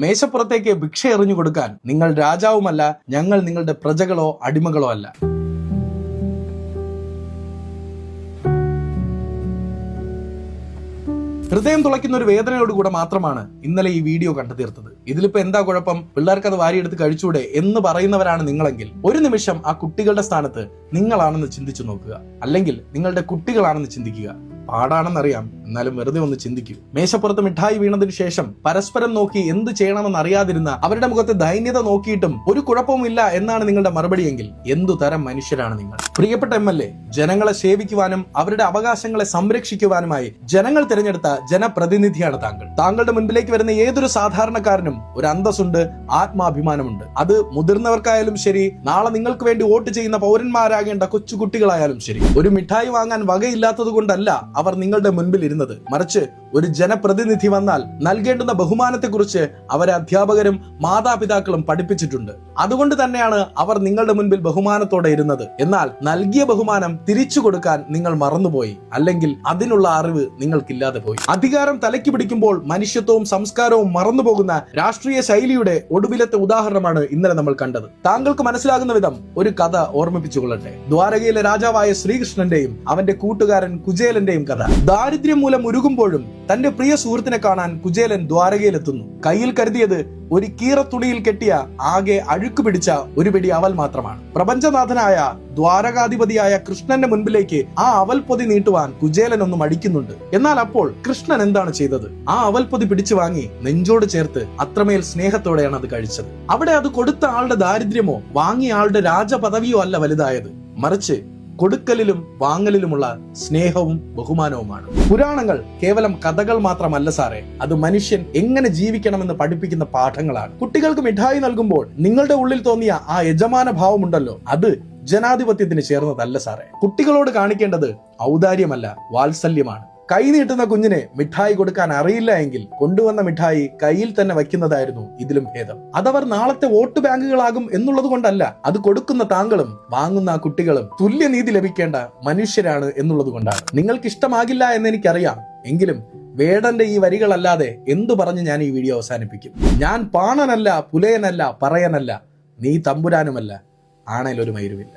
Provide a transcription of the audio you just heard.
മേശപ്പുറത്തേക്ക് ഭിക്ഷ എറിഞ്ഞു കൊടുക്കാൻ നിങ്ങൾ രാജാവുമല്ല, ഞങ്ങൾ നിങ്ങളുടെ പ്രജകളോ അടിമകളോ അല്ല. ഹൃദയം തുളയ്ക്കുന്ന ഒരു വേദനയോടുകൂടെ മാത്രമാണ് ഇന്നലെ ഈ വീഡിയോ കണ്ടു തീർത്തത്. ഇതിലിപ്പോ എന്താ കുഴപ്പം, പിള്ളേർക്ക് അത് വാരിയെടുത്ത് കഴിച്ചൂടെ എന്ന് പറയുന്നവരാണ് നിങ്ങളെങ്കിൽ ഒരു നിമിഷം ആ കുട്ടികളുടെ സ്ഥാനത്ത് നിങ്ങളാണെന്ന് ചിന്തിച്ചു നോക്കുക. അല്ലെങ്കിൽ നിങ്ങളുടെ കുട്ടികളാണെന്ന് ചിന്തിക്കുക. പാടാണെന്നറിയാം, എന്നാലും വെറുതെ ഒന്ന് ചിന്തിക്കൂ. മേശപ്പുറത്ത് മിഠായി വീണതിന് ശേഷം പരസ്പരം നോക്കി എന്ത് ചെയ്യണമെന്ന് അറിയാതിരുന്ന അവരുടെ മുഖത്തെ ദൈന്യത നോക്കിയിട്ടും ഒരു കുഴപ്പവുമില്ല എന്നാണ് നിങ്ങളുടെ മറുപടിയെങ്കിൽ എന്തു തരം മനുഷ്യരാണ് നിങ്ങൾ? പ്രിയപ്പെട്ട MLA, ജനങ്ങളെ സേവിക്കുവാനും അവരുടെ അവകാശങ്ങളെ സംരക്ഷിക്കുവാനുമായി ജനങ്ങൾ തിരഞ്ഞെടുത്ത ജനപ്രതിനിധിയാണ് താങ്കൾ. താങ്കളുടെ മുൻപിലേക്ക് വരുന്ന ഏതൊരു സാധാരണക്കാരനും ഒരു അന്തസ്സുണ്ട്, ആത്മാഭിമാനമുണ്ട്. അത് മുതിർന്നവർക്കായാലും ശരി, നാളെ നിങ്ങൾക്ക് വേണ്ടി വോട്ട് ചെയ്യുന്ന പൗരന്മാരാകേണ്ട കൊച്ചുകുട്ടികളായാലും ശരി. ഒരു മിഠായി വാങ്ങാൻ വകയില്ലാത്തത് കൊണ്ടല്ല അവർ നിങ്ങളുടെ മുൻപിൽ ഇരുന്നത്, മറിച്ച് ഒരു ജനപ്രതിനിധി വന്നാൽ നൽകേണ്ടുന്ന ബഹുമാനത്തെക്കുറിച്ച് അവരെ അധ്യാപകരും മാതാപിതാക്കളും പഠിപ്പിച്ചിട്ടുണ്ട്. അതുകൊണ്ട് തന്നെയാണ് അവർ നിങ്ങളുടെ മുൻപിൽ ബഹുമാനത്തോടെ ഇരുന്നത്. എന്നാൽ നൽകിയ ബഹുമാനം തിരിച്ചു കൊടുക്കാൻ നിങ്ങൾ മറന്നുപോയി, അല്ലെങ്കിൽ അതിനുള്ള അറിവ് നിങ്ങൾക്കില്ലാതെ പോയി. അധികാരം തലയ്ക്ക് പിടിക്കുമ്പോൾ മനുഷ്യത്വവും സംസ്കാരവും മറന്നുപോകുന്ന രാഷ്ട്രീയ ശൈലിയുടെ ഒടുവിലത്തെ ഉദാഹരണമാണ് ഇന്നലെ നമ്മൾ കണ്ടത്. താങ്കൾക്ക് മനസ്സിലാകുന്ന വിധം ഒരു കഥ ഓർമ്മിപ്പിച്ചുകൊള്ളട്ടെ. ദ്വാരകയിലെ രാജാവായ ശ്രീകൃഷ്ണന്റെയും അവന്റെ കൂട്ടുകാരൻ കുചേലന്റെയും കഥ. ദാരിദ്ര്യം മൂലം ഉരുകുമ്പോഴും തന്റെ പ്രിയ സുഹൃത്തിനെ കാണാൻ കുചേലൻ ദ്വാരകയിലെത്തുന്നു. കയ്യിൽ കരുതിയത് ഒരു കീറത്തുണിയിൽ കെട്ടിയ ആകെ അഴുക്ക് പിടിച്ച ഒരു പിടി അവൽ മാത്രമാണ്. പ്രപഞ്ചനാഥനായ ദ്വാരകാധിപതിയായ കൃഷ്ണന്റെ മുൻപിലേക്ക് ആ അവൽ പൊതി നീട്ടുവാൻ കുചേലൻ ഒന്ന് മടിക്കുന്നുണ്ട്. എന്നാൽ അപ്പോൾ കൃഷ്ണൻ എന്താണ് ചെയ്തത്? ആ അവൽ പൊതി പിടിച്ചു വാങ്ങി നെഞ്ചോട് ചേർത്ത് അത്രമേൽ സ്നേഹത്തോടെയാണ് അത് കഴിച്ചത്. അവിടെ അത് കൊടുത്ത ആളുടെ ദാരിദ്ര്യമോ വാങ്ങിയ ആളുടെ രാജപദവിയോ അല്ല വലുതായത്, മറിച്ച് കൊടുക്കലിലും വാങ്ങലിലുമുള്ള സ്നേഹവും ബഹുമാനവുമാണ്. പുരാണങ്ങൾ കേവലം കഥകൾ മാത്രമല്ല സാറേ, അത് മനുഷ്യൻ എങ്ങനെ ജീവിക്കണമെന്ന് പഠിപ്പിക്കുന്ന പാഠങ്ങളാണ്. കുട്ടികൾക്ക് മിഠായി നൽകുമ്പോൾ നിങ്ങളുടെ ഉള്ളിൽ തോന്നിയ ആ യജമാന ഭാവമുണ്ടല്ലോ, അത് ജനാധിപത്യത്തിന് ചേർന്നതല്ല സാറേ. കുട്ടികളോട് കാണിക്കേണ്ടത് ഔദാര്യമല്ല, വാത്സല്യമാണ്. കൈ നീട്ടുന്ന കുഞ്ഞിന് മിഠായി കൊടുക്കാൻ അറിയില്ല എങ്കിൽ കൊണ്ടുവന്ന മിഠായി കയ്യിൽ തന്നെ വയ്ക്കുന്നതായിരുന്നു ഇതിലും ഭേദം. അതവർ നാളത്തെ വോട്ട് ബാങ്കുകളാകും എന്നുള്ളത് കൊണ്ടല്ല, അത് കൊടുക്കുന്ന താങ്കളും വാങ്ങുന്ന കുട്ടികളും തുല്യനീതി ലഭിക്കേണ്ട മനുഷ്യരാണ് എന്നുള്ളത് കൊണ്ടാണ്. നിങ്ങൾക്ക് ഇഷ്ടമാകില്ല എന്ന് എനിക്കറിയാം, എങ്കിലും വേടന്റെ ഈ വരികളല്ലാതെ എന്തു പറഞ്ഞ് ഞാൻ ഈ വീഡിയോ അവസാനിപ്പിക്കും? ഞാൻ പാണനല്ല, പുലയനല്ല, പറയനല്ല, നീ തമ്പുരാനുമല്ല, ആണേലൊരു മയിരുമില്ല.